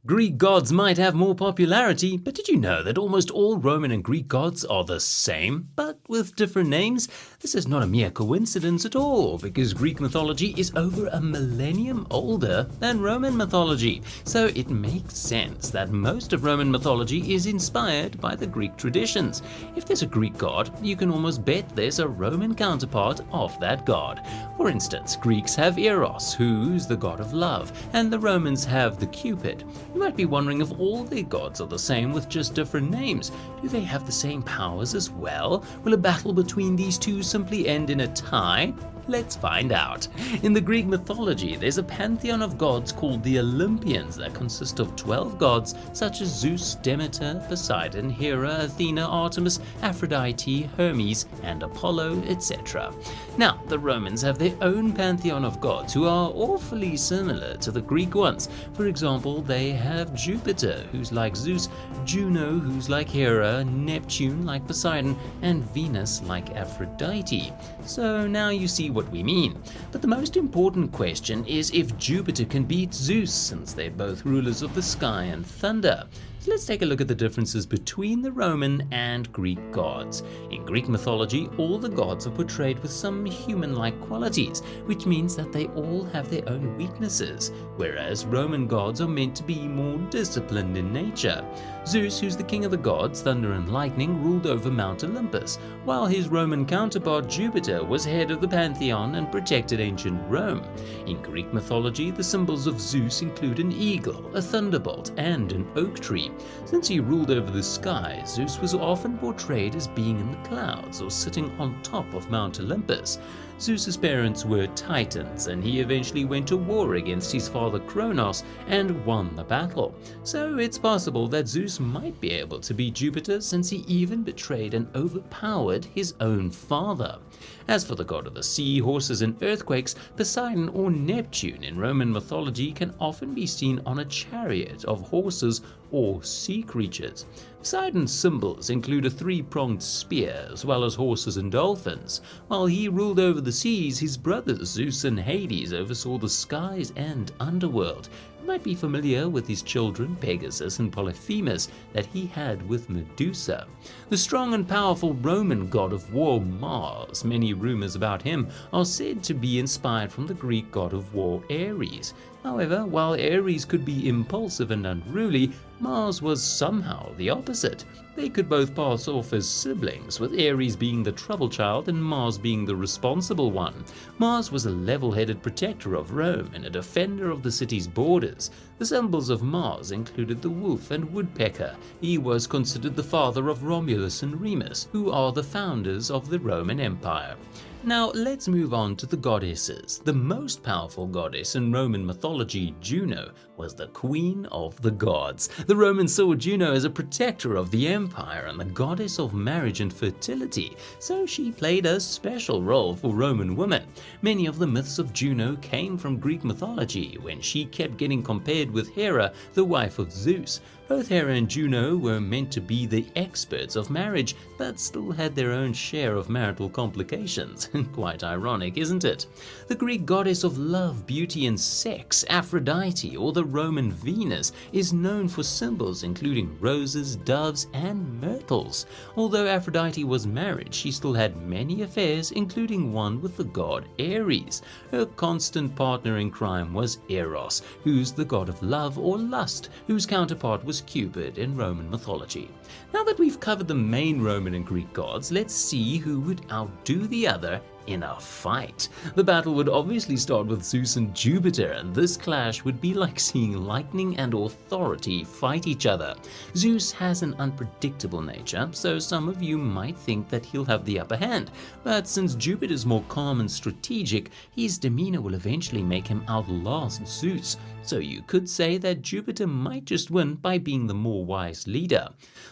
Greek gods might have more popularity, but did you know that almost all Roman and Greek gods are the same, but with different names? This is not a mere coincidence at all, because Greek mythology is over a millennium older than Roman mythology, so it makes sense that most of Roman mythology is inspired by the Greek traditions. If there's a Greek god, you can almost bet there's a Roman counterpart of that god. For instance, Greeks have Eros, who's the god of love, and the Romans have the Cupid. You might be wondering if all their gods are the same with just different names. Do they have the same powers as well? Will a battle between these two simply end in a tie? Let's find out. In the Greek mythology, there's a pantheon of gods called the Olympians that consist of 12 gods such as Zeus, Demeter, Poseidon, Hera, Athena, Artemis, Aphrodite, Hermes, and Apollo, etc. Now, the Romans have their own pantheon of gods who are awfully similar to the Greek ones. For example, they have Jupiter, who's like Zeus, Juno, who's like Hera, Neptune like Poseidon, and Venus like Aphrodite. So now you see what we mean. But the most important question is if Jupiter can beat Zeus, since they're both rulers of the sky and thunder. So let's take a look at the differences between the Roman and Greek gods. In Greek mythology, all the gods are portrayed with some human-like qualities, which means that they all have their own weaknesses, whereas Roman gods are meant to be more disciplined in nature. Zeus, who's the king of the gods, thunder and lightning, ruled over Mount Olympus, while his Roman counterpart Jupiter was head of the pantheon and protected ancient Rome. In Greek mythology, the symbols of Zeus include an eagle, a thunderbolt, and an oak tree. Since he ruled over the sky, Zeus was often portrayed as being in the clouds or sitting on top of Mount Olympus. Zeus's parents were Titans, and he eventually went to war against his father Kronos and won the battle. So it's possible that Zeus might be able to beat Jupiter, since he even betrayed and overpowered his own father. As for the god of the sea, horses, and earthquakes, Poseidon or Neptune in Roman mythology can often be seen on a chariot of horses or sea creatures. Poseidon's symbols include a three-pronged spear, as well as horses and dolphins. While he ruled over the seas, his brothers Zeus and Hades oversaw the skies and underworld. You might be familiar with his children Pegasus and Polyphemus that he had with Medusa. The strong and powerful Roman god of war Mars, many rumors about him are said to be inspired from the Greek god of war Ares. However, while Ares could be impulsive and unruly, Mars was somehow the opposite. They could both pass off as siblings, with Ares being the trouble child and Mars being the responsible one. Mars was a level-headed protector of Rome and a defender of the city's borders. The symbols of Mars included the wolf and woodpecker. He was considered the father of Romulus and Remus, who are the founders of the Roman Empire. Now let's move on to the goddesses. The most powerful goddess in Roman mythology, Juno, was the queen of the gods. The Romans saw Juno as a protector of the empire and the goddess of marriage and fertility, so she played a special role for Roman women. Many of the myths of Juno came from Greek mythology, when she kept getting compared with Hera, the wife of Zeus. Both Hera and Juno were meant to be the experts of marriage, but still had their own share of marital complications. Quite ironic, isn't it? The Greek goddess of love, beauty, and sex, Aphrodite, or the Roman Venus, is known for symbols including roses, doves, and myrtles. Although Aphrodite was married, she still had many affairs, including one with the god Ares. Her constant partner in crime was Eros, who's the god of love or lust, whose counterpart was Cupid in Roman mythology. Now that we've covered the main Roman and Greek gods, let's see who would outdo the other in a fight. The battle would obviously start with Zeus and Jupiter, and this clash would be like seeing lightning and authority fight each other. Zeus has an unpredictable nature, so some of you might think that he'll have the upper hand, but since Jupiter's more calm and strategic, his demeanor will eventually make him outlast Zeus. So you could say that Jupiter might just win by being the more wise leader.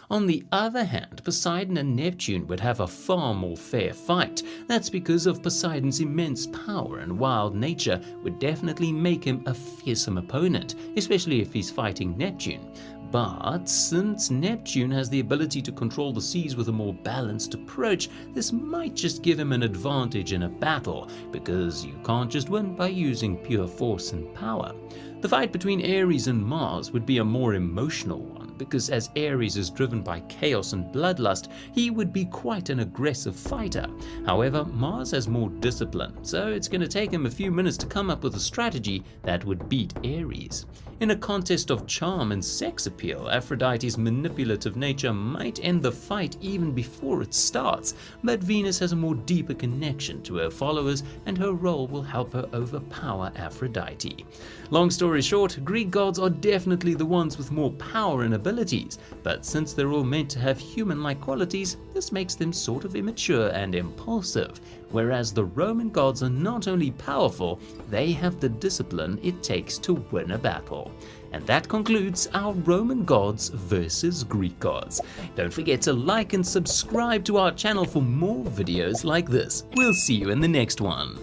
On the other hand, Poseidon and Neptune would have a far more fair fight. That's because of Poseidon's immense power and wild nature would definitely make him a fearsome opponent, especially if he's fighting Neptune. But since Neptune has the ability to control the seas with a more balanced approach, this might just give him an advantage in a battle, because you can't just win by using pure force and power. The fight between Aries and Mars would be a more emotional one, because as Aries is driven by chaos and bloodlust, he would be quite an aggressive fighter. However, Mars has more discipline, so it's going to take him a few minutes to come up with a strategy that would beat Aries. In a contest of charm and sex appeal, Aphrodite's manipulative nature might end the fight even before it starts, but Venus has a more deeper connection to her followers, and her role will help her overpower Aphrodite. Long story short, Greek gods are definitely the ones with more power and abilities, but since they're all meant to have human-like qualities, this makes them sort of immature and impulsive, whereas the Roman gods are not only powerful, they have the discipline it takes to win a battle. And that concludes our Roman gods versus Greek gods. Don't forget to like and subscribe to our channel for more videos like this. We'll see you in the next one.